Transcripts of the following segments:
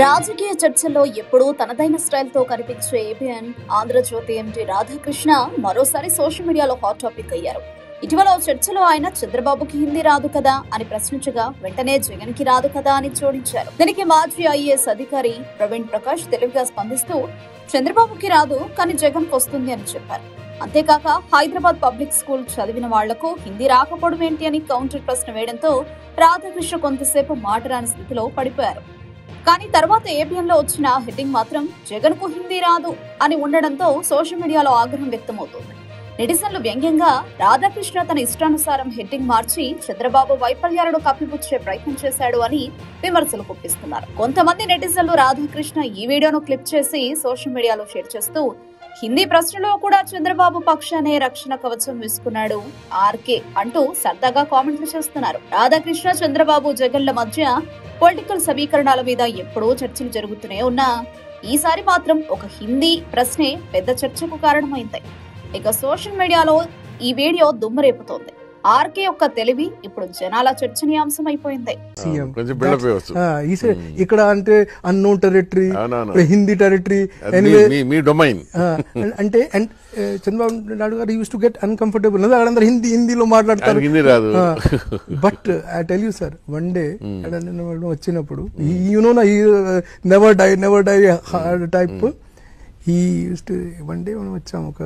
రాజకీయ చర్చల్లో ఎప్పుడూ తనదైన స్టైల్తో కనిపించే ఏబిఎన్ ఆంధ్రజ్యోతి ఎండి రాధాకృష్ణ మరోసారి సోషల్ మీడియాలో హాట్ టాపిక్ అయ్యారు. ఇటీవల చర్చలో ఆయన చంద్రబాబుకి హిందీ రాదు కదా అని ప్రశ్నించగా వెంటనే జగన్ కి రాదు కదా అని జోడించారు. దీనికి మాజీ ఐఏఎస్ అధికారి ప్రవీణ్ ప్రకాష్ తెలివిగా స్పందిస్తూ చంద్రబాబుకి రాదు కానీ జగన్ కు వస్తుంది అని చెప్పారు. అంతేకాక హైదరాబాద్ పబ్లిక్ స్కూల్ చదివిన వాళ్లకు హిందీ రాకపోవడం ఏంటి అని కౌంటర్ ప్రశ్న వేయడంతో రాధాకృష్ణ కొంతసేపు మాటరాని స్థితిలో పడిపోయారు. కానీ తర్వాత ఏబిఎన్ లో వచ్చిన హెడ్డింగ్ మాత్రం జగన్ కు హిందీ రాదు అని ఉండడంతో సోషల్ మీడియాలో ఆగ్రహం వ్యక్తమవుతోంది. నెటిజన్లు వ్యంగ్యంగా రాధాకృష్ణ తన ఇష్టానుసారం హెడ్డింగ్ మార్చి చంద్రబాబు వైఫల్యాలను కప్పిపుచ్చే ప్రయత్నం చేశాడు అని విమర్శలు గుప్పిస్తున్నారు. కొంతమంది నెటిజన్లు రాధాకృష్ణ ఈ వీడియోను క్లిప్ చేసి సోషల్ మీడియాలో షేర్ చేస్తూ హిందీ ప్రశ్నలో కూడా చంద్రబాబు పక్షానే రక్షణ కవచం వేసుకున్నాడు ఆర్కే అంటూ సరదాగా కామెంట్లు చేస్తున్నారు. రాధాకృష్ణ చంద్రబాబు జగన్ల మధ్య పొలిటికల్ సమీకరణాల మీద ఎప్పుడూ చర్చలు జరుగుతూనే ఉన్నా ఈసారి మాత్రం ఒక హిందీ ప్రశ్నే పెద్ద చర్చకు కారణమైంది. ఇక సోషల్ మీడియాలో ఈ వీడియో దుమ్మురేపుతోంది. ఆర్కే యొక్క తెలివి ఇప్పుడు జనాల చర్చనీయాంశం అయిపోయింది. ఇక్కడ అంటే అన్నోన్ టెరిటరీ, హిందీ టెరిటరీ అంటే చంద్రబాబు నాయుడు గారు యూస్ టు గెట్ అన్కంఫర్టబుల్. అందరూ హిందీలో మాట్లాడతారు. But I tell you sir, one day వచ్చినప్పుడు never die type one day మనం వచ్చాము ఒక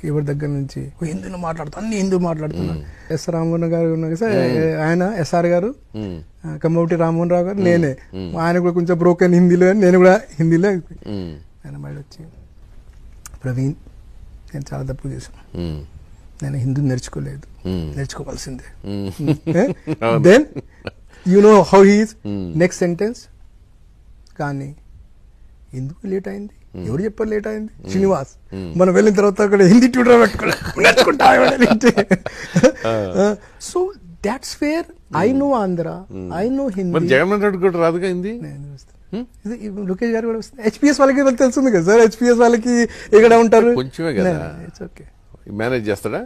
ఎవరి దగ్గర నుంచి హిందీలో మాట్లాడుతాం, అన్ని హిందీ మాట్లాడుతున్నాను. ఎస్ రామ్మోహన్ గారు ఉన్నారు సార్, ఆయన ఎస్ఆర్ గారు, కమ్మటి రామ్మోహన్ రావు గారు, నేనే. ఆయన కూడా కొంచెం బ్రోకెన్ హిందీలో, నేను కూడా హిందీలో. ఆయన మళ్ళీ వచ్చి ప్రవీణ్ నేను చాలా తప్పు చేశాను, నేను హిందీ నేర్చుకోలేదు, నేర్చుకోవాల్సిందే. Then you know how he's next sentence, కానీ ఎందుకు లేట్ అయింది, ఎవరు చెప్పారు లేట్ అయింది? శ్రీనివాస్ మనం వెళ్ళిన తర్వాత అక్కడ హిందీ ట్యూటర్ పెట్టుకుంటా. So that's where I know Andhra, I know Hindi. Jaganmohan Reddy కూడా రాదుగా హిందీ. లోకేష్ గారు కూడా వస్తుంది. హెచ్పిఎస్ వాళ్ళకి తెలుస్తుంది కదా సార్, హెచ్పిఎస్ వాళ్ళకి ఇక్కడ ఉంటారు, కొంచెమే కదా మేనేజ్ చేస్తాడా?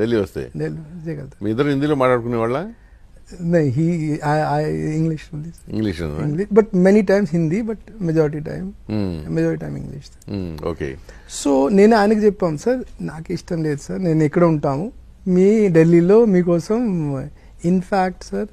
ఢిల్లీ వస్తే మీ ఇద్దరు హిందీలో మాట్లాడుకునే వాళ్ళ? English, but many times Hindi, but majority time English. Okay. So నేను ఆయనకి చెప్పాను, సార్ నాకు ఇష్టం లేదు సార్, నేను ఎక్కడ ఉంటాము మీ ఢిల్లీలో మీకోసం. In fact sir